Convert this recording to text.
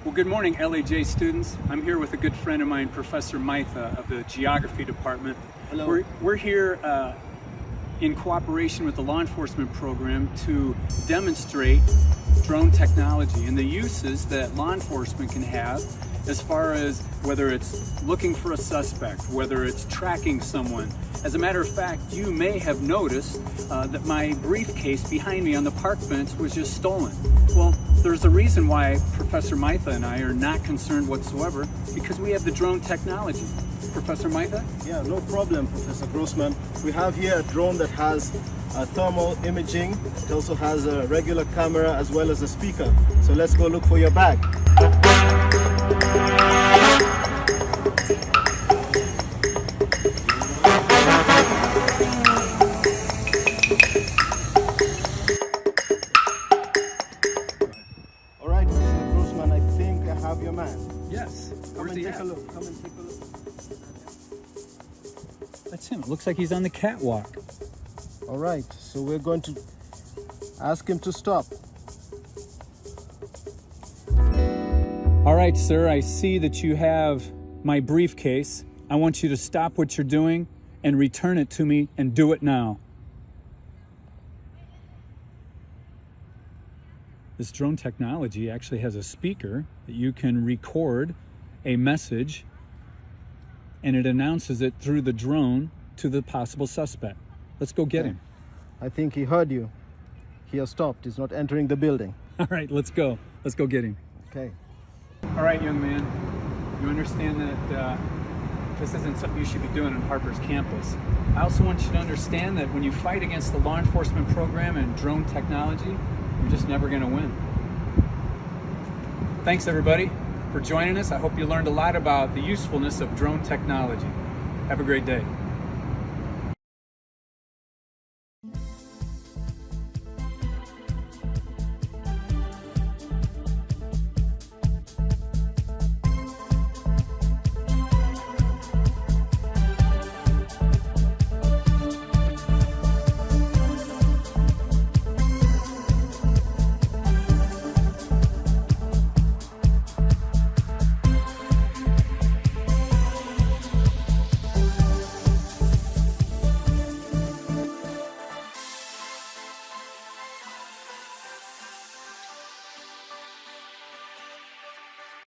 Well, good morning, LAJ students. I'm here with a good friend of mine, Professor Maitha of the Geography Department. Hello. We're here in cooperation with the law enforcement program to demonstrate drone technology and the uses that law enforcement can have as far as whether it's looking for a suspect, whether it's tracking someone. As a matter of fact, you may have noticed that my briefcase behind me on the park bench was just stolen. Well, there's a reason why Professor Maitha and I are not concerned whatsoever, because we have the drone technology. Professor Maitha? Yeah, no problem, Professor Grossman. We have here a drone that has thermal imaging. It also has a regular camera as well as a speaker. So let's go look for your bag. All right, Professor Grossman, I think I have your man. Yes. Come and take a look. Come and take a look. That's him. It looks like he's on the catwalk. All right, so we're going to ask him to stop. All right, sir, I see that you have my briefcase. I want you to stop what you're doing and return it to me, and do it now. This drone technology actually has a speaker that you can record a message, and it announces it through the drone to the possible suspect. Let's go get him. I think he heard you. He has stopped. He's not entering the building. All right, let's go. Let's go get him. Okay. All right, young man. You understand that this isn't something you should be doing on Harper's campus. I also want you to understand that when you fight against the law enforcement program and drone technology, you're just never going to win. Thanks, everybody, for joining us. I hope you learned a lot about the usefulness of drone technology. Have a great day.